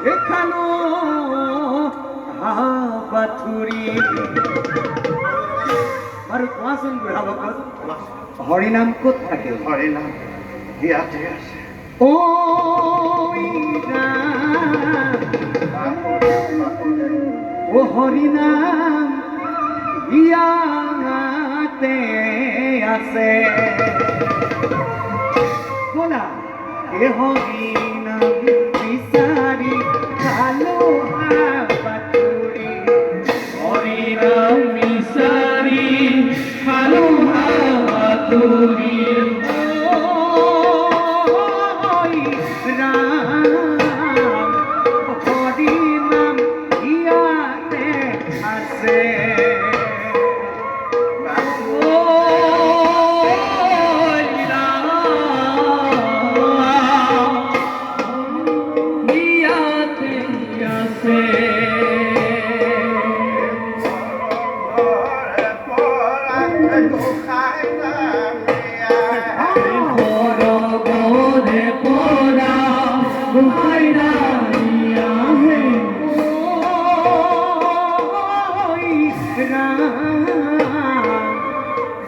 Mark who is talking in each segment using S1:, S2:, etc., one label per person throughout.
S1: এখানো হাবাথুরি মারু কোয়াসন বুড়া বকত হরিনাম কোত থাকে
S2: হরিনাম ইয়াতে আছে
S1: ও ও হরিনাম ইয়াতে আছে বলা এ হরিনাম বিচারি ভালো হাবাথুরি
S3: হরিনাম বিচারি ভালো হাবাথুরি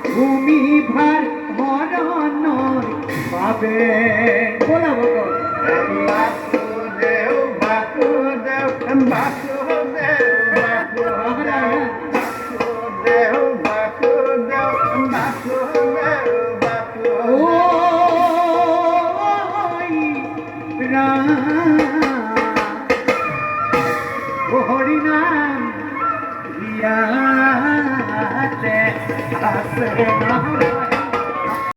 S1: ভূমি ভার হরণ পাবে বলা বলো
S2: বাসুদেব বাসুদেব বাসুদেব বাসুদেব বাসুদেব বাসুদেব
S1: হরিনাম ইয়াতে আছে